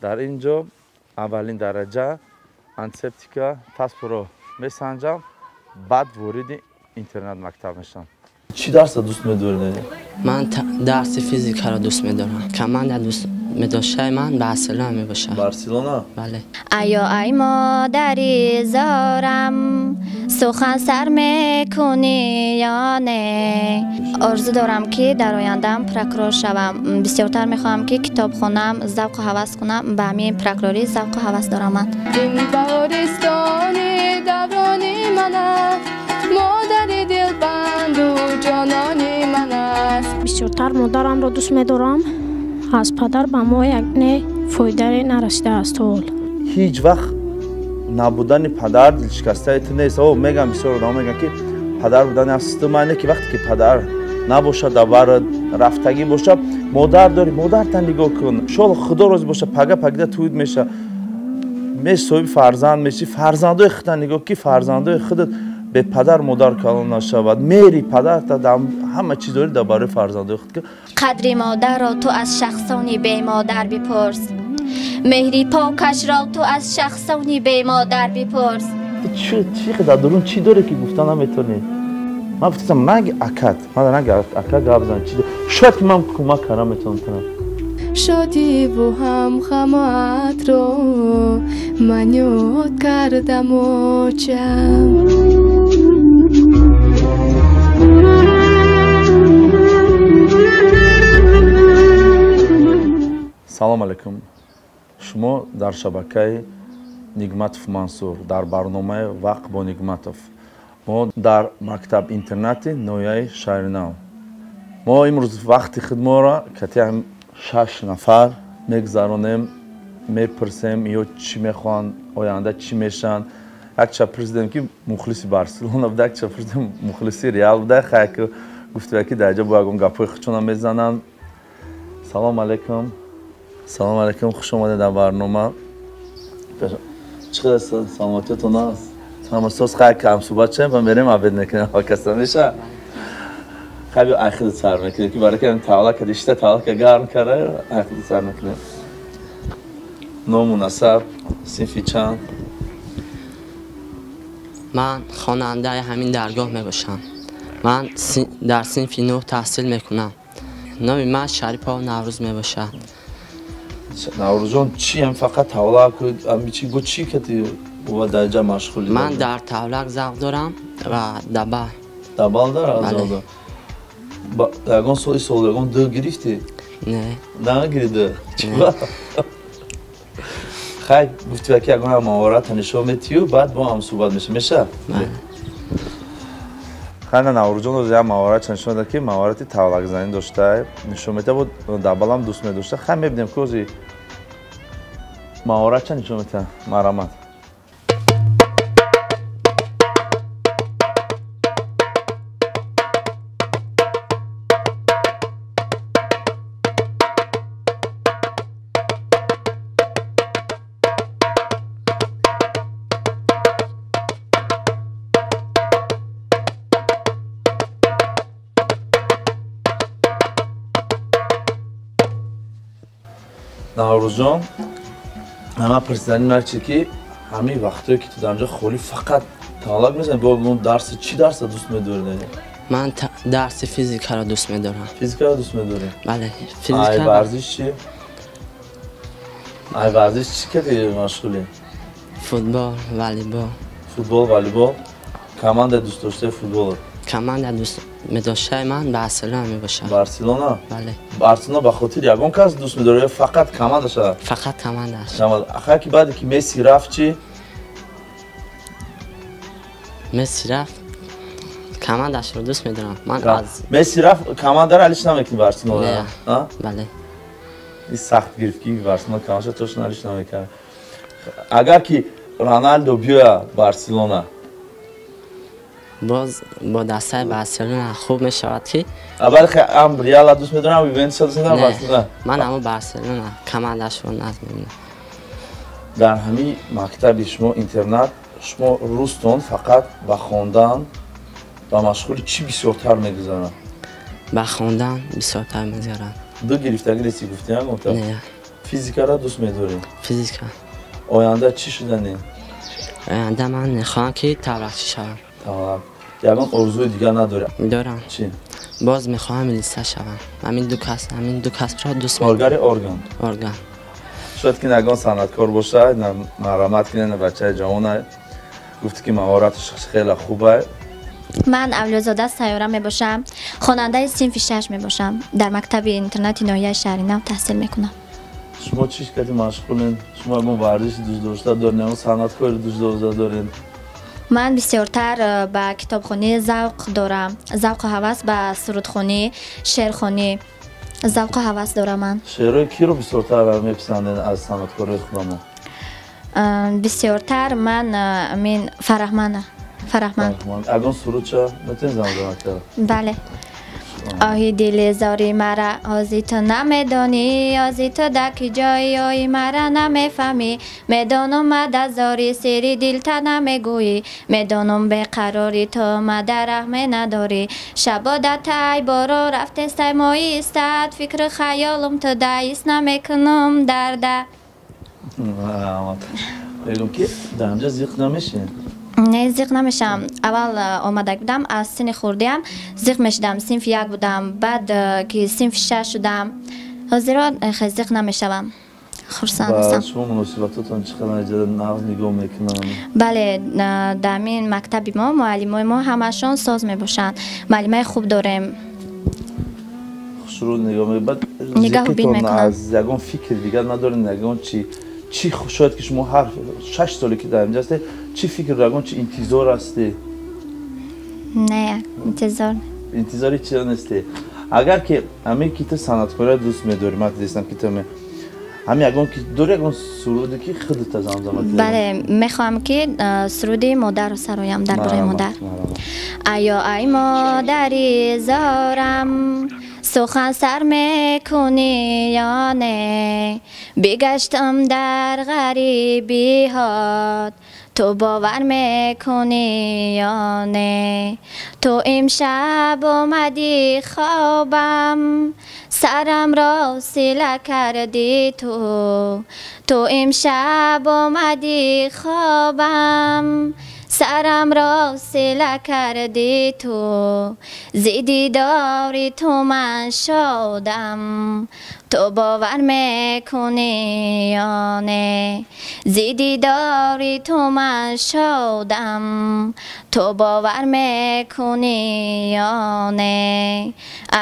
дар ин ҷо аввалин дараҷа антисептика паспорро месанҷам, баъд вориди интернат мактаб мешавам. Чӣ дарса дӯст медоред? Ман дарси физикаро дӯст медорам. Команда дӯст медоштай ман Барселона мебошад. Барселона? Бале. Айо ай модари зорам, сухан сар мекунӣ ё не? Орзу дорам ки дар ояндам прокурор шавам. Бисёртар мехоҳам ки китоб хонам, завқу ҳавас кунам. Ба ҳамин прокурорӣ завқу ҳавас дорам ман. Ин баҳористони даврони ман аст, модари дилбанду ҷонони ман аст. Бисёртар модарамро дӯст медорам. Аз падар ба мо якне фоидаре нарасидааст ҳол. Ҳеҷ вақт набудани падар дилшикастаи ту нест. Мегам бисёр одам мегӯянд ки падар будани афсӯсту майне ки вақте ки падар набошад дар барат рафтагӣ бошад, модар дорӣ, модарта нигоҳ кун. Иншоалло худо розӣ бошад, пага пагида туид меша, соҳиби фарзанд мешӣ, фарзандои худта нигоҳ ки фарзандои худат бе падар модар калон нашавад. Мери падарта ҳама чиз дорӣ дар барои фарзандои худ. қадри модарро ту аз шахсони бемодар бипурс. меҳри покашро ту аз шахсони бемодар бипурс. Чӣ қадар дурун чӣ дорӣ ки гуфта наметавонӣ? Ман гуфтам наги акат, ман наги ака гап зан. Шояд ки ман кӯмак кардам метавонам. Шодиву ҳамхаматро ман ёд кардам очам. Салом алейкум. Шумо дар шабакаи Нигматов Мансур дар барномаи Вақт бо Нигматов. Мо дар мактаб интернати ноҳияи Шаҳри Нав. Мо имрӯз вақти худморо катиам 6 нафар мегзаронем, мепурсем ё чӣ мехоҳанд, оянда чӣ мешаванд. Якча пурсидем ки мухлиси Барселона буда, якча пурсидем мухлиси Реал буда. Хайку гуфтем ки дар ҷо бо ягон гапҳои худшона мезананд. Салом алейкум. Салом алейкум, хуш омадед дар барнома. Чӣ қадар саломатиятон аст? Тамасос хай кам суҳбат шавем ва мерем обед мекунем. Ҳокаста меша? Хай айхид сар мекунем ки барои ки таваллак дишта таваллак гарм кара, айхид сар мекунем. Ному насаб, синфи чанд? Ман хонандаи ҳамин даргоҳ мебошам. Ман дар синфи 9 таҳсил мекунам. номи ман Шарипов Наврӯз мебошад. Наврӯзҷон чӣ ҳам фақат таваллак амичи бо чӣ кати ва дарҷа машғули? Ман дар тавлак завқ дорам ва дабал. Дабал дорад завқ? Ягон соли сол ягон ду гирифтӣ? Не. Нагирида? Хай гуфтӣ ки ягон маҳората нишон метию, баъд бо ҳам суҳбат меша? Хай Наврӯзҷон роз як маҳорат нишон дад ки маҳорати тавлакзанӣ доштай, нишон метавад дабалам дӯст медошта. Хай мебинем ки ози маҳоратча нишон метавад. Марамат. Наврӯзҷон, ҳама пурсидани ман чи ки ҳамин вақтое ки ту дар ҷо холӣ фақат таваллак мезани, бо дарси чӣ дарса дӯст медорӣ? Ман дарси физикаро дӯст медорам. Физикаро дӯст медорӣ? Бале, физика. Ай варзиш чӣ? Ай варзиш чӣ кади машғулӣ? Футбол, волейбол. Футбол, волейбол. Команда дӯст доштаи футболро? Команда дӯст медоштай ман Барселона мебошад. Барселона? Бале. Барселона ба хотири ягон кас дӯст медорӣ ё фақат командаша? Фақат командаш. Ахар ки баъде ки Месси рафт чӣ? Месси рафт? Командашро дӯст медорам. Ман аз Месси рафт, командаро алиш намекунӣ Барселона? Не. Бале. ин сахт гирифт ки Барселона командаша тош алиш намекард. Агар ки Роналдо биёя Барселона, боз бо дастаи Барселона хуб мешавад ки аввал ам Реала дӯст медорам, Ювентуса дӯст медорам, Барселона. Ман ҳамон Барселона командашро наз мебинам. Дар ҳамин мактаби шумо интернат, шумо рӯзтон фақат ба хондан ва машғули чӣ бисёртар мегузаранд? Ба хондан бисёртар мегузарам. Ду гирифтагӣ дасти гуфтӣ ягон та? Не. فیزیکا را دوست می‌داری؟ فیزیکا. آینده چی شدنی؟ آینده من میخوام که تبرکچی شوم. تمام. یگان آرزوی دیگر نداری؟ دارم. چی؟ باز میخوام لیسه شوم. همین دو کسب را دوست کارگر ارگان. ارگان. شاید که نگان صنعتکار باشه، مرامت کنه بچه جوانه. گفتی که مهارتش خیلی خوبه. من اولوزاده سیاره می باشم. خواننده صنف 6 می باشم. در مکتب اینترنتی ناحیه شهری نو تحصیل میکنم. شما چیش کردی مشغولین؟ شما اون ورزش دوست داشته دارین یا صنعتکاری دوست دارین؟ من بسیارتر به کتابخوانی ذوق دارم. ذوق و هوس به سرودخوانی، شعرخوانی. ذوق و هوس دارم من. شعرهای کی رو بسیارتر میپسندین از صنعتکارای خودمون؟ بسیارتر من امین فرهمند. اگه سرود چه میتونین زمان کرد؟ بله. آهی دل زاری مرا آزی تو نمیدانی، آزی تو دکی جایی آهی مرا نمیفهمی. میدانم مد زاری سری دل تا نمیگویی، میدانم به قراری تو مد رحمه نداری. شبا در تای بارا رفته سیمایی استاد، فکر خیالم تو دایست نمیکنم درده. بگم که در همجا زیق نمیشین؟ نه زیق نمیشم. اول آمده بودم از سن خوردیم زیق میشدم. صنف 1 بودم، بعد که صنف 6 شدم. حاضران خیلی زیق نمیشم. خرسند هستم. شما مناسبتاتون چقدر نجده نغز نگاه میکنن؟ بله، در این مکتب ما معلمای ما همشون ساز میباشن. معلمای خوب داریم. شروع نگاه میکنن. نگاه بین میکنن. از یکان فکر دیگر ندارین نگاه چی شاید که شما هر 6 سالی که در اینجا هستی چی فکر رگان چی انتظار هستی؟ نه انتظاری چی نیستی؟ اگر که همین کیت صنعتکاری دوست می‌داری، من دیدم که تو همین اگه که دوری اگه سرودی که خودت از آن زمان بله میخوام که سرودی مادر رو سرایم درباره مادر. ایا ای مادری زارم سخن سر میکنی یا نه، بگشتم در غریبی هات تو باور میکنی یا نه. تو امشب اومدی خوابم سرم را سیله کردی تو امشب اومدی خوابم سرم را سیله کردی تو. زیدی داری تو من شادم تو باور میکنی یا نه. زیدی داری تو من شادم تو باور میکنی یا نه.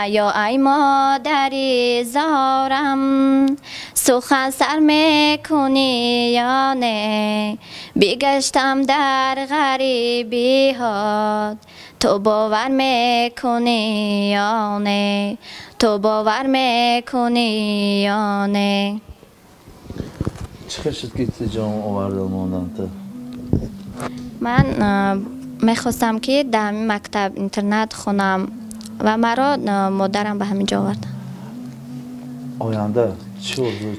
ایا ای مادری زارم سخن سر میکنی یا نه، بگشتم در غریبی هات تو باور میکنی یا نه، تو باور میکنی یا نه. چه شد که جام آورده ماندن تو؟ من میخواستم که در مکتب اینترنت خونم و مرا مادرم به همین جا آورد. آینده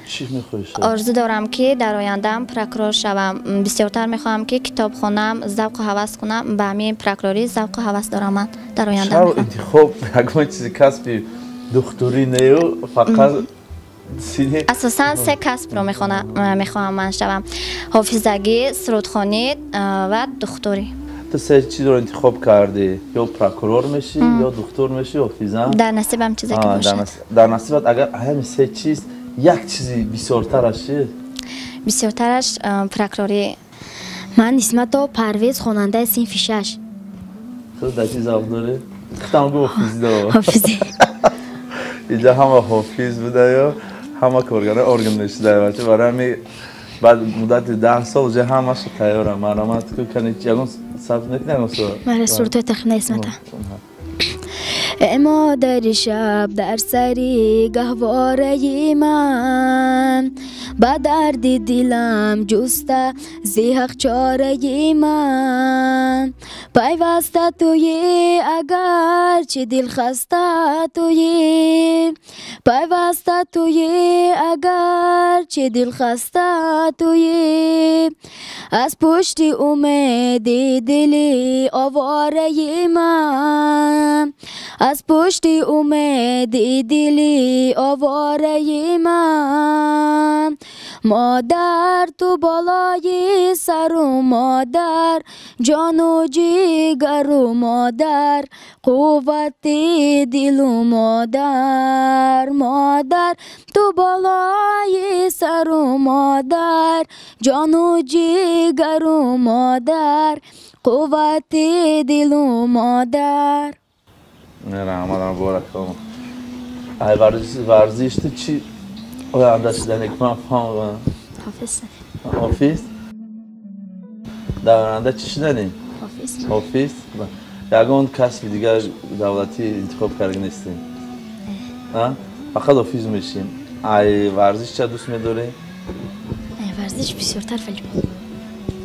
چی میخوایی شد؟ آرزو دارم که در آیندهم پرکرور شوم. بسیارتر میخوام که کتاب خونم، ذوق و هوس کنم. به همین پرکروری ذوق و هوس دارم من در آینده. چرا انتخاب اگه چیزی کسبی دکتری نیو فقط سینه؟ اساسا 3 کسب رو میخوام من شوم: حافظگی، سرودخوانی و دکتری. تو 3 چیز رو انتخاب کردی، یا پرکرور میشی یا دکتر میشی یا حافظه؟ در نصیبم چیزی که باشه. در نصیبت اگر همین 3 چیز یک چیزی بسیارترش چیه؟ بسیارترش پرکروری. من اسمت پرویز، خواننده صنف 6. تو در چی ذوق داری؟ گفتم گو حافظی دار. حافظی. اینجا همه حافظ بوده یا همه کارگره ارگن نشده بچه برای همین بعد مدت 10 سال جه همه شو تیارم مرامت که کنی یکون ثبت نکنی اگه سو من سورتو تخنه اسمت مادر شب در سری گهواره من، با درد دلم جسته زیحق چاره من. پیوسته توی اگر چه دل خسته توی، پیوسته توی اگر چه دل خسته توی. از پشت امید دلی آواره من، از پشت امید دلی آواره من مادر تو بالای سر و مادر جان و جگر و مادر قوت دل و مادر مادر تو بالای سر و مادر جان و جگر و مادر قوت دل و مادر Ramadan mübarek olsun. Ay vardı işte çi o anda sizden ekmek falan. حافظ Ofis. Davrananda çişleri. حافظ Ofis. Yagon kasbi diğer devleti intikap kargınısın. Ha? Fakat ofis میشیم. Ay ورزش چه دوست می‌داری؟ ورزش بسیارتر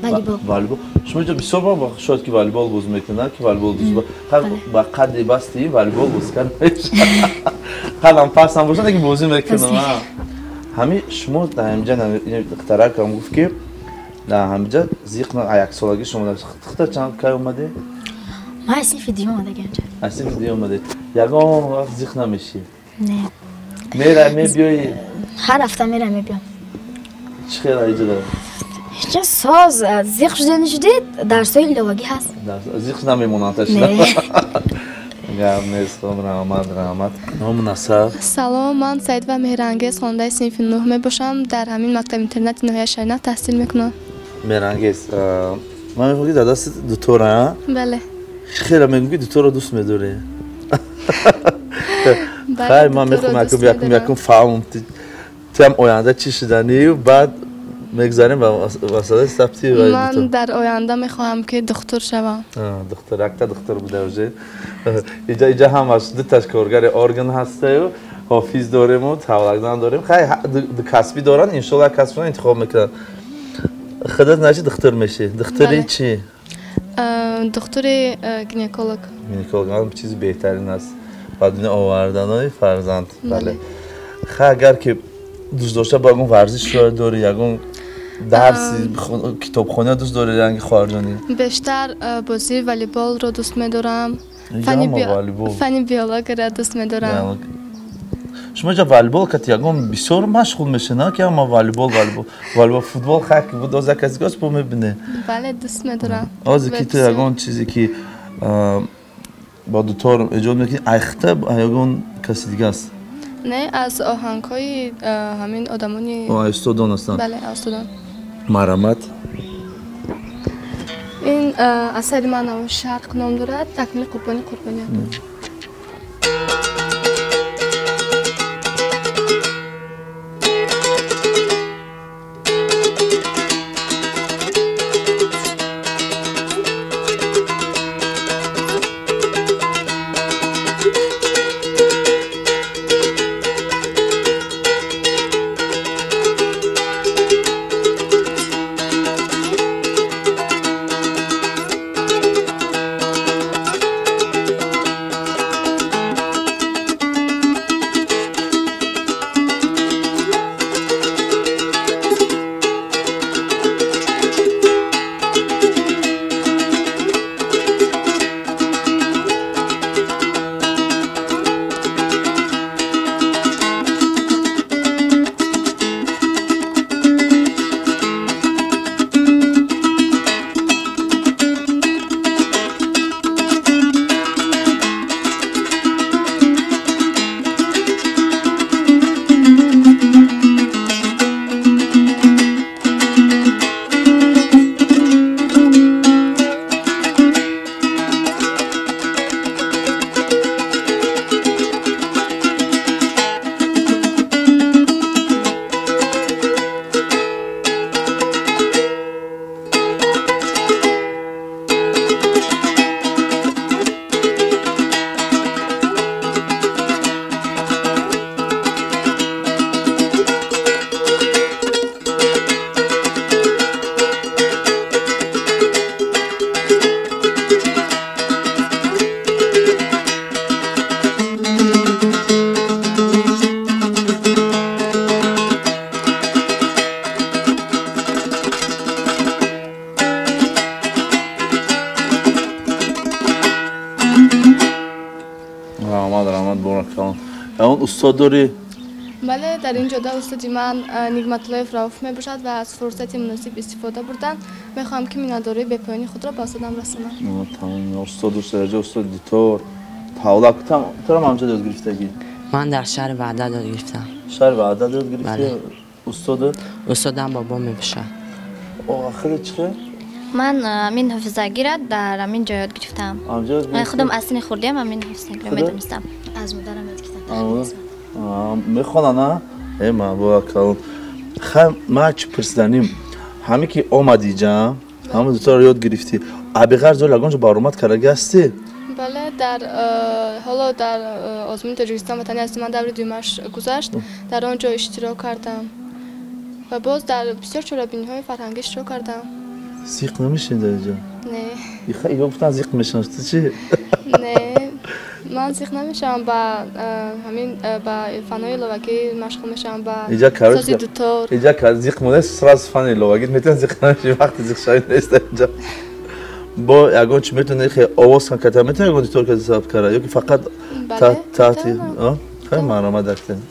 والیبال والیبال. شما جا بسیار با شاید که والیبال بازی میکنن که والیبال دوست با قدی بستی والیبال بازی کردن. حالا پس هم باشن که بازی میکنن. همین شما در همینجا اختراع کردم گفت که در همینجا زیقنا یک سالگی شما در خطر چند کی اومده؟ ما اصلا فیدیو اومده گنجه اصلا فیدیو اومده. یکان وقت زیق نمیشی. نه می بیایی. هر هفته میرم میبیام چه خیلی ایجا داره؟ چه ساز زیق شده نشدید درسای ایلاواگی هست زیق نمیمونن تشنا. گرم نیست رحمت نام نصر سلام، من سعید و مهرانگیز خواننده صنف 9 میباشم. در همین مکتب اینترنت نهایه شریعت تحصیل میکنم. مهرانگیز من میگم که داداست دکتره. بله. خیلی میگم که دکتر رو دوست می‌داره. بله، خیلی من میخوام یکم فهم تیم آینده چی شدنی و بعد میگذاریم به وسایل ثبتی و من در آینده میخواهم که دکتر شوم. دکتر اکتا دکتر بوده باشه. اینجا هم از دو تشکرگر ارگان هسته و حافظ داریم و تولدان داریم. خیلی کسبی دارن ان شاء الله کسبشون انتخاب میکنن. خودت نشی دکتر میشی. دکتری چی؟ دکتر گینکولوگ. گینکولوگ هم چیزی بهترین است. بدون آوردنهای فرزند. بله. خیلی اگر که دوست داشته باید ورزش رو داری یکم درسی کتابخونه دوست داری رنگ خارجانی بیشتر بازی والیبال رو دوست می‌دارم. فنی بیولوژی رو دوست می‌دارم. شما جا والیبال که یکم بسیار مشغول میشه نه که اما والیبال فوتبال خاک بود از کسی گاز پو میبینه. بله دوست می‌دارم. از کی تو یکم چیزی که با دکتر ایجاد میکنی ایخته یکم کسی دیگه است. نه از آهنگ‌های همین آدمانی استودان هستن. بله استودان. مرحمت. این اثر من شرق نام دارد تکمیل قربانی. Barakallah. اون استاد داری؟ بله در این جدا استادی من نیگمت الله فراوف می باشد و از فرصت مناسب استفاده بردن میخوام که میناداری به پایانی خود را با استادم رسانم. تمام استاد درجه استاد دیتور تاولا کتم تو هم همجا یاد گرفتگی؟ من در شهر وعده یاد گرفتم. شهر وعده یاد گرفتی؟ استادم بابا می باشد. آخر چه؟ من امین حفظگی را در امین جا یاد گرفتم. خودم اصلی خوردیم امین حفظگی را میدونستم. از مادرم یاد گرفتم. میخوانه نه؟ ایما باکل. خیلی ما چی پرسیدیم؟ همی که آمدی جا همه دوتا را یاد گرفتی. ابیغر زور لگانجا بارومت کرده هستی؟ بله حالا در آزمون تاجیکستان وطنی هستم. من دوره دومش گذشت در آنجا اشتراک کردم و باز در بسیار چرابینی‌های فرهنگی اشتراک کردم. زیق نمیشین در اینجا؟ نه. خیلی گفتن زیق میشن تو چی؟ نه من زیق نمیشم با فنای لوگی مشغول میشم با سازی دوتار. اینجا که زیق مونه سراز فنای لوگی میتونن زیق نمیشی وقتی زیق شاید نیست اینجا. با اگه چی میتونه خیلی آواز کن کتا میتونه اگه دیتور که حساب کرده یا که فقط تحتی خیلی معلومه دکتن.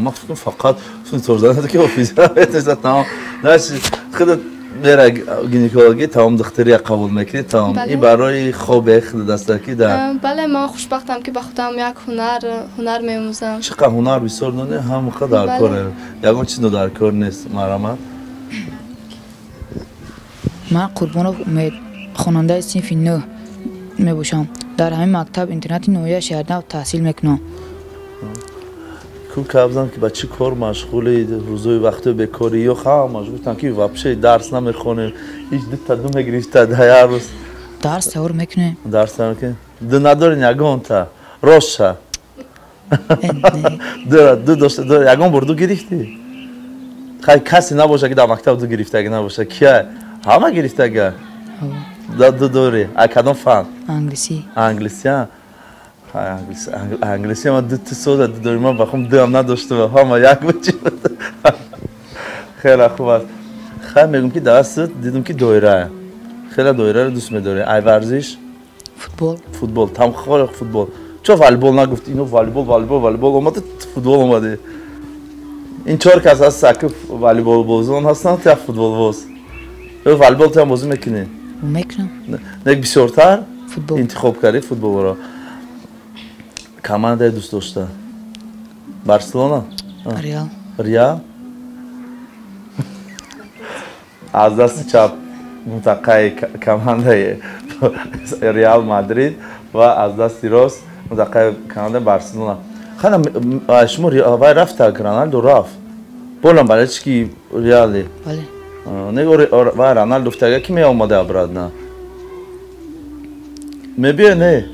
ما فقط توزیعاتی که فیزیک است تمام ناش خودت برای گینکولوژی تمام دکتری قبول میکنی تمام این برای خوب خود دستکی در بله ما خوشبختم که با خودم یک هنر می‌آموزم. چقدر هنر بسیار نه هم خود در کاره یکم چیزی در کار نیست مرامت. من قربان خواننده صنف 9 میباشم در همین مکتب اینترنت نویه شهر تحصیل میکنم. کل کابزن که بچه کار مشغوله روزای وقتی به کاری یا خواهم مشغولتن که واپشه درس نمیخونه هیچ تا دو میگریفته ده روز درس تور میکنه درس تور میکنه دو نداری نگون تا روشه دو داشته دو یگان بردو گرفتی خیلی کسی نباشه که در مکتب دو گرفتگی نباشه کیه همه گرفتگی دو دوری کدام فن انگلیسی انگلیسی ما دو سال داریم ما بخوام دو هم نداشته و همه یک بچه خیلی خوب است. خیلی میگم که دست دیدم که دایره خیلی دایره رو دوست می‌داری. ای ورزش فوتبال تام خیلی فوتبال چرا والیبال نگفت اینو والیبال اومده فوتبال اومده این چهار کس از ساکه والیبال بازون هستن تا فوتبال باز والیبال تو هم بازی میکنی نه بسیارتر انتخاب کردی فوتبال را کمانده دوست داشته بارسلونا ریال از دست چپ متقای کمانده ریال مادرید و از دست راست متقای کمانده بارسلونا خیلی شما وای رفته رونالدو رفت بولم برای چی ریالی بله نه وای رونالدو فتاگه کی می اومده ابراد نه میبینی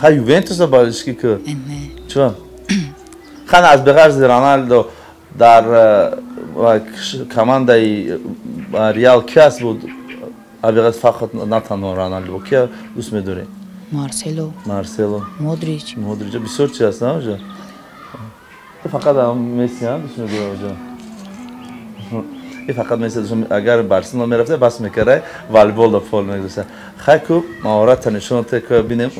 خیلی یوونتوس بالشکی که چون خان از بغرض رونالدو در کماندای ریال کیس بود ابیغت فقط نتنها رونالدو که دوست می‌داری مارسلو مودریچ بسیار چی هست نه آجا فقط هم مسی هم دوست می‌داری آجا فقط مسی دوست اگر بارسلونا میرفته بس میکره والیبال فول میگذاره خیلی خوب مهارت نشون که ببینیم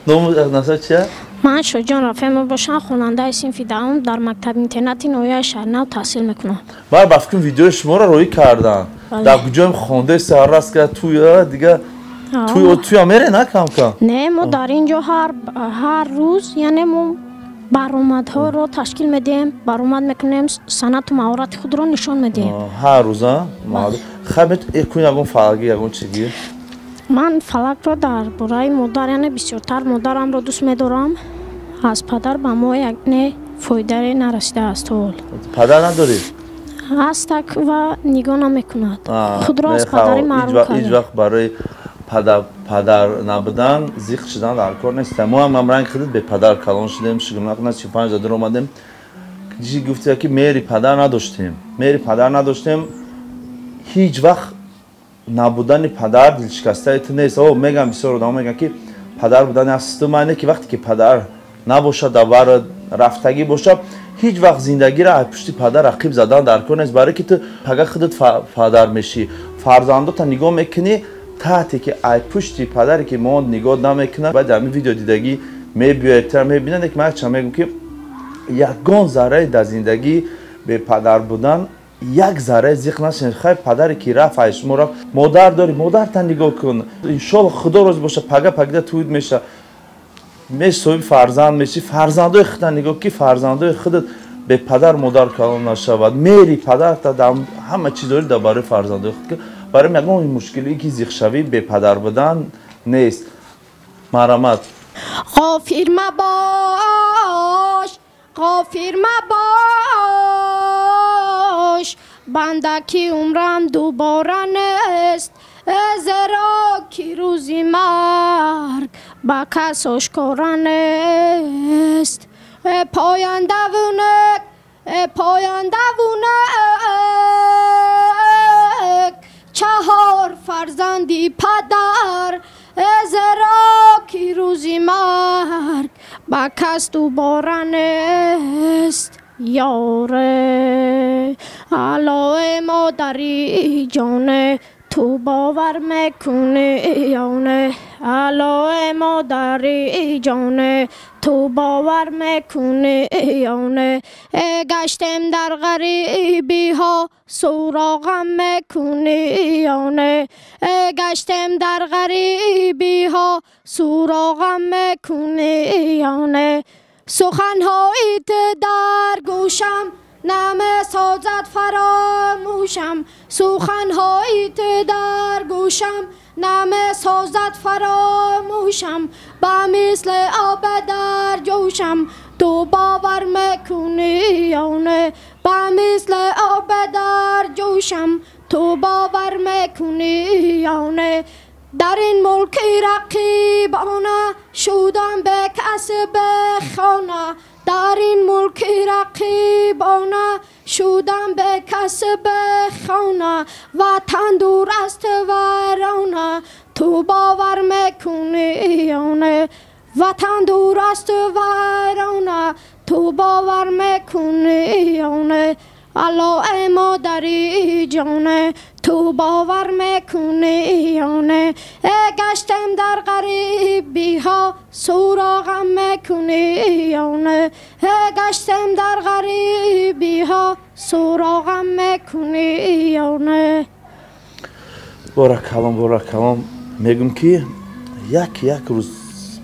نام چیه؟ من شجاع رفیع میباشم خواننده صنف دهم در مکتب اینترنتی نویا شهرنو تحصیل میکنم. من با فکر ویدیو شما را روی کردن. در کجا خوانده سر راست که توی دیگه توی میره نه کم کم. نه ما در اینجا هر روز یعنی ما برآمدها رو تشکیل میدیم برآمد میکنیم صنعت و مهارت خود رو نشان میدیم. هر روز خب یکون فعالیت یکون چیزی من فلک رو در برای مادر یعنی بسیارتر مادرم رو دوست می‌دارم. از پدر به ما یک نه فایده نرسیده است اول. پدر نداری؟ هست و نگاه نمی‌کند. خود را از پدری محروم کرده. هیچ وقت برای پدر نبودن زیخ شدن در کار نیست. ما هم رنگ خودت به پدر کلان شدیم. شگم نکنه 35 دادر اومدیم. چیزی گفته که میری پدر نداشتیم. هیچ وقت نبودن پدر دل شکسته ایت نیست. میگم بسیار آدم میگن که پدر بودن اصل معنی که وقتی که پدر نباشه دوباره رفتگی باشه هیچ وقت زندگی را پشت پدر رقیب زدن در کار نیست برای که تو پگه خودت پدر میشی فرزندات نگاه میکنی تحتی که ای پشت پدری که ما نگاه نمیکنه بعد همین ویدیو دیدگی میبینن که من چه میگم که یگان ذره در زندگی به پدر بودن یک ذره زیخ نشین خیلی پدری که رفت شما رفت مادر داری مادر تا نگاه کن انشالله خدا روز باشه پگه توید میشه صاحب فرزند میشی فرزندای خودت نگاه کی فرزندای خودت به پدر مادر کلام نشود میری پدر تا همه چیز داری درباره فرزندای خودت برای میگم این مشکلی که زیخ شوی به پدر بودن نیست مرحمت غافر مباش بنده که عمرم دوباره نیست زیرا که روزی مرگ با کس آشکار نیست پاینده وونک چهار فرزندی پدر زیرا که روزی مرگ با کس دوباره نیست یاره علای مادری جانه تو باور میکنی یا نه علای مادری جانه تو باور میکنی یا نه گشتم در غریبی ها سراغم میکنی یا نه گشتم در غریبی ها سراغم میکنی یا نه سخنهایت در گوشم نمی سازد فراموشم سخنهایت در گوشم نمی سازد فراموشم با مثل آب در جوشم تو باور میکنی یا نه با مثل آب در جوشم تو باور میکنی یا نه در این ملک رقیبانه شدم به کسب خانه در این ملک رقیبانه شدم به کسب خانه وطن دور است ورانه تو باور میکنی یا نه وطن دور است ورانه تو باور میکنی یا نه علای مادری جانه تو باور میکنی یا نه گشتم در غریبی ها سراغم میکنی یا نه گشتم در غریبی ها سراغم میکنی یا نه بارکالام میگم که یک روز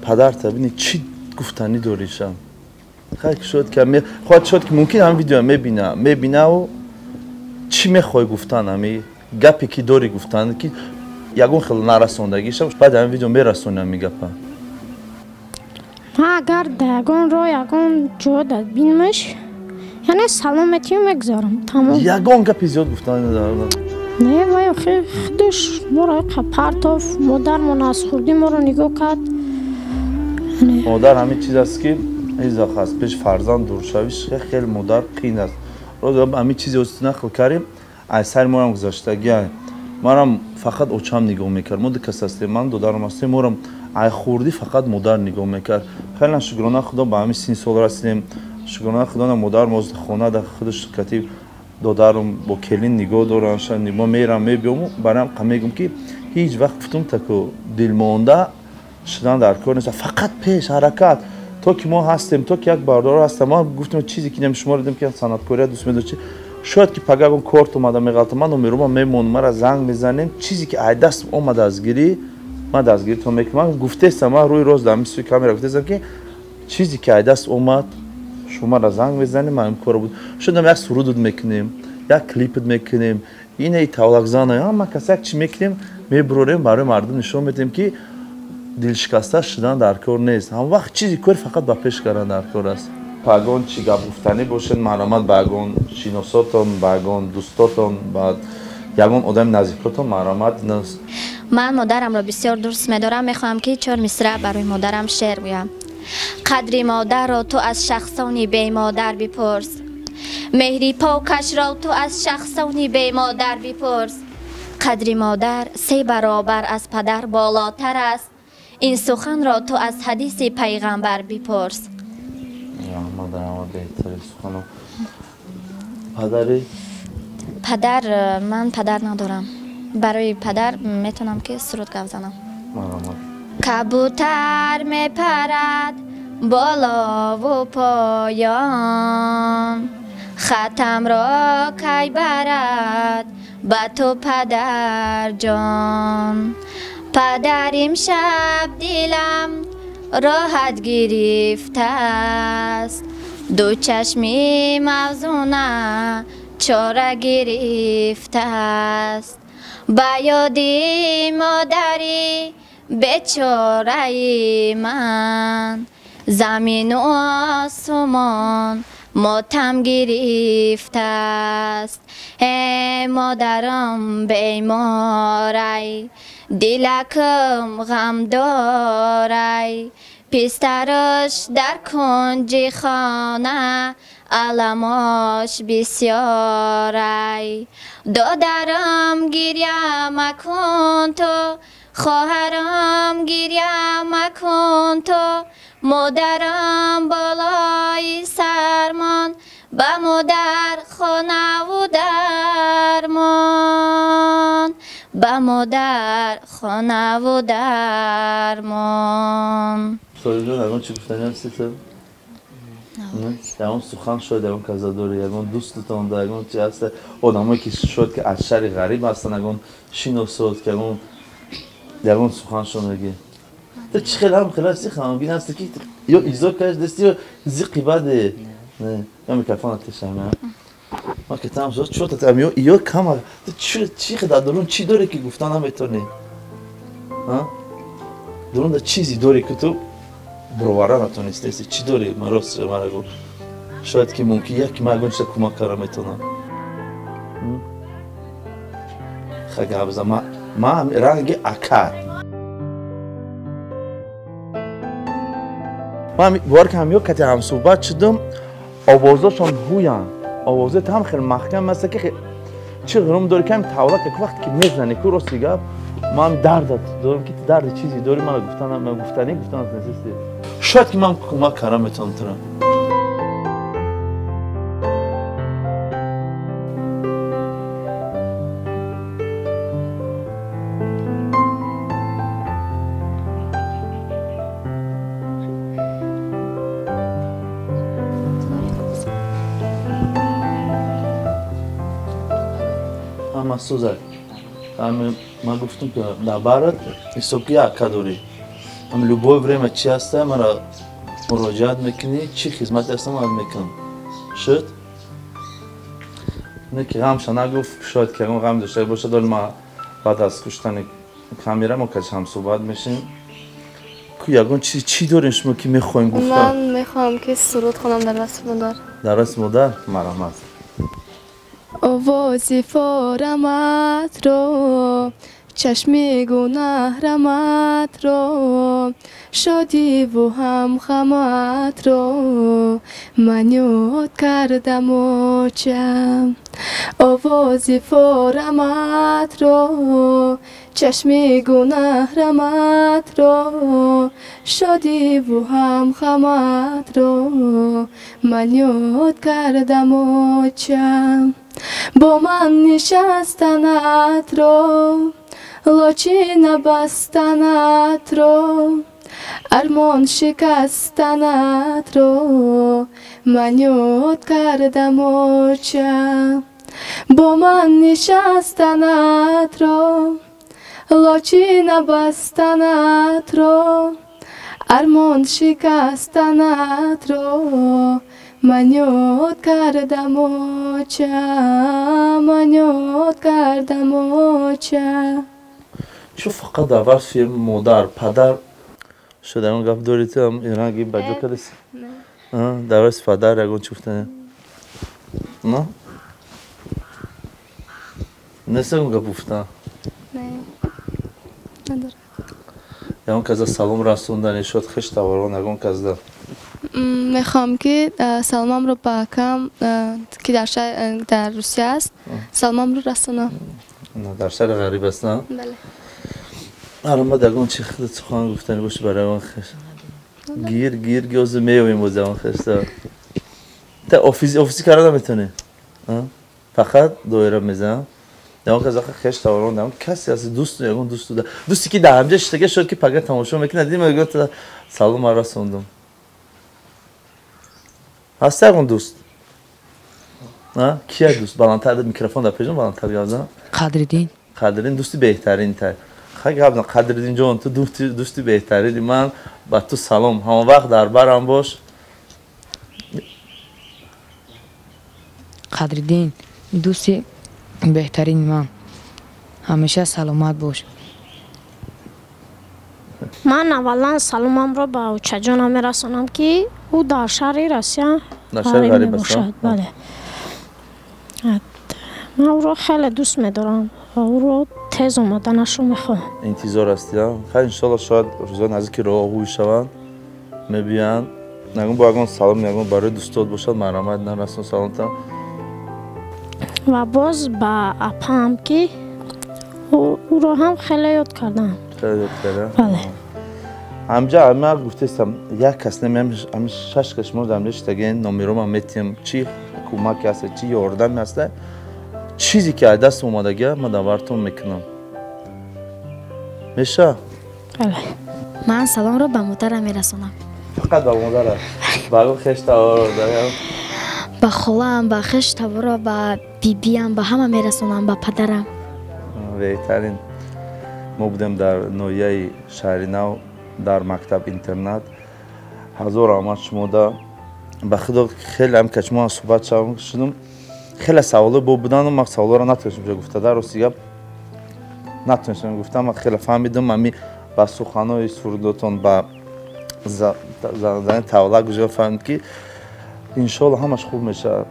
پدر تا ببینی چی گفتنی داریشم خیلی شد که خواهد شد که ممکن هم ویدیو میبینه و چی میخوای گفتن همی گپی که داری گفتن که یکون خیلی نرسوندگی شد بعد هم ویدیو میرسونم میگپم اگر یگان رو یگان جا داد بینمش یعنی سلامتی میگذارم تمام یگان گپی زیاد گفتن ندارم نه وای خودش مرا پرتاف مادر من از خوردی مرا نگاه کرد مادر همین چیز است که ایزاخ است پیش فرزند دور شویش خیلی مادر قین است رو همین چیزی است نخل کردیم از سر مورم گذاشتگی مارم فقط اوچام نگاه میکرد مود کس است من دادرم است مورم ای خوردی فقط مادر نگاه میکرد خیلی شکرانه خدا با همین 3 سال رسیدیم شکرانه خدا مادر موز خونه در خودش کتیب دادرم با کلین نگاه دارن شن ما میرم میبیام برام میگم که هیچ وقت گفتم تکو دل مونده شدن در کار نیست فقط پیش حرکت تو که ما هستیم تو که یک باردار هستم ما گفتم چیزی که نمیشمار دیدم که صنعتکاری دوست می‌داشت شاید که پگاگون کارت اومده میگفت من میرم میمون مرا زنگ میزنیم چیزی که ای دست اومده از گیری ما دستگیری تو میکنم گفته استم روی روز دارم سوی کامera گفتم که چیزی که ای دست اومد شما را زنگ میزنیم من کار بود شدم یک سرود میکنیم یک کلیپ میکنیم این ای تاولگزانه ما کسک چی میکنیم میبریم برای مردم نشون میدیم که دل شکسته شدن در کار نیست هم وقت چیزی کار فقط با پیش کردن در کار است پاگون چی گپ گفتنی باشین معلومات باگون شیناساتون باگون دوستاتون بعد یگون آدم نزدیکتون معلومات نیست من مادرم را بسیار دوست می‌دارم می‌خواهم که 4 مصرع برای مادرم شعر بگویم قدر مادر را تو از شخصانی بی مادر بپرس مهری پاکش را تو از شخصانی بی مادر بپرس قدر مادر 3 برابر از پدر بالاتر است این سخن را تو از حدیث پیغمبر بپرس مادرم بهتری سخنو پدری پدر من پدر ندارم برای پدر میتونم که سرود بزنم کبوتر میپرد بالا و پایان خطم را کی برد به تو پدر جان پدریم شب دلم راحت گرفته است دو چشمی موزونه چاره گرفته است به یادی مادری بیچاره من زمین و آسمان ماتم گرفته است ای مادرم بیماری دلکم غم داری پسترش در کنج خانه علماش بسیاری دادرم گریه مکن تو خواهرم گریه مکن تو مادرم بالای سرمان به مادر خانه و درمان به مادر خانه و درمان سوری جان اگران چی گفتنی هستی تو؟ نه؟ اگران سخن شاید اگران کذا داری اگران دوستتان داری اگران چی هستی آدمایی که شاید که از شهر غریب هستن اگران شیناسات که اگران سخن شد نگی تو چی خیلی هم خیلی هستی خمگین هستی که یا ایزا کش دستی یا زیقی بده نه یا میکرفان اتش همه ما که تمام شد چوت تم یا کم تو چی خیلی درون چی داری که گفتن هم ایتونی درون چیزی داری که تو برواره نتونستی چی داری من راست مرا گفت شاید که ممکن یک مگونش کمک کردم میتونم خیلی حافظم ما رنگ اکر من بار که همیو کتی هم صحبت شدم آوازاشون هویان آوازت هم خیلی محکم مثل که چی غرام داری که هم تولد یک وقت که میزنی که راستی گفت ما هم دردت دارم که درد چیزی داری من گفتنی نسیستی شاید که من کمک کردم میتونم ترم همه سوزد من گفتم که در برات ایستوکی اکا داری هم لوبوی بریم چی هسته مرا مراجعت میکنی چی خدمت استعمال میکنم شد نه که همشان نگفت شاید که غم داشته باشه دل ما بعد از کشتن کامیرا ما که هم صحبت میشیم که یگان چی دارین شما که میخواین گفتم من میخوام که سرود خونم در رسم مادر در رسم مادر مرحمت آواز فارمت رو چشم گناه رمت رو شادی و هم خمت رو من یاد کردم و چم آواز فارمت رو چشم گناه رمت رو شادی و هم خمت رو من یاد کردم و چم با من نشستنت رو لاچی نبستنت رو ارمان شکستنت رو من یاد کردم و چم با من نشستنت رو لاچی نبستنت رو ارمان شکستنت رو من یاد کردم و چم من یاد کردم و چم چو فقط اول فیلم مادر پدر شده اون گفت دارید هم ایران گی بجو کدیس نه درست پدر اگه چوفته نه نسه اون گفت افته نه نداره یا اون کازا سلام رسوندن شد خشت آوران اگه اون کازا میخوام که سلامم رو با کم که در روسیه است سلامم رو رسونم نه در شهر غریب است نه بله الان ما دگون چی خود سخن گفتنی باشه برای اون خشت گیر گوز میویم باز اون خشت تا ofisi کارا نمیتونه فقط دایره میزنم یا اون کازا خشت آوران دارم کسی از دوستی که در همجا اشتگه شد که پگه تماشا میکنه دیدیم میگه تا سلام رسوندم هسته اون دوست نه کیه دوست بالاتر میکروفون در پیشم بالاتر یازم قدردین دوستی بهترین تر خیلی قبلا قدردین جان تو دوستی بهترین من با تو سلام همه وقت در برم باش قدردین دوستی بهترین من همیشه سلامت باش من اولا سلامم رو با اوچه جانم میرسونم که او در شهر روسیه در شهر غریب است بله من او رو خیلی دوست میدارم و او رو تیز اومدنش رو میخوام انتظار هستی خیلی انشالله شاید روزای نزدیک راه هوی شوند میبینن نگون با اگون سلام نگون برای دوستات باشد مرحمت نرسون سلامتا و باز با اپام که او رو هم خیلی یاد کردم خیلی یاد کردم بله همجا همه گفتستم یک کس نمیم همه شش کشمور دملش تگه نمیروم هم میتیم چی کمک هست چی یاردم هسته چیزی که دست اومدگه من داورتون میکنم میشه؟ بله من سلام رو به مادرم میرسونم فقط به مادرم بگو خشت آورده به خالم به خشت رو به بیبیم به همه میرسونم به پدرم بهترین ما بودیم در نویه شهر نو در مکتب اینترنت هزار آمد شما دا به خدا خیلی هم که شما صحبت شدم خیلی سواله بودن و من سوالا را نتونستم گفته در روسیه نتونستم گفتم من خیلی فهمیدم امی با سخنهای سرودتون با زن تاولا گوشه فهمید که انشالله همش خوب میشه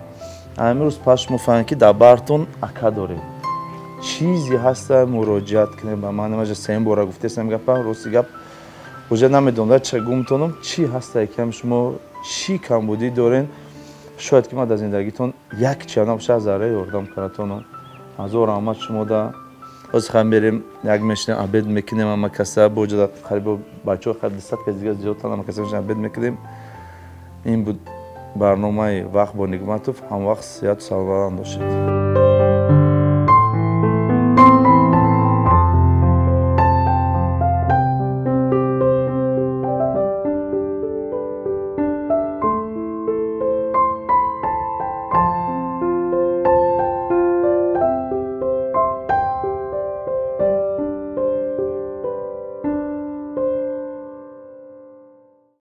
امروز پشت فهمید که در براتون اکا داریم چیزی هست مراجعت کنیم به من مجا سیم بارا گفتم گفتم روسی گپ وجه نمیدونم چه گمتونم چی هست یکم شما چی کم بودی دارین شاید که ما در زندگیتون یک چناب شه ذره یاردم کنتون هزار آمد شما دا از خم بریم یک مشن عبد میکنیم اما کسا بوجه قریب بچه خیلی دست که دیگه زیاد اما کسا مشن عبد میکنیم این بود برنامه وقت با نگماتوف هم وقت سیاد سلام داشتید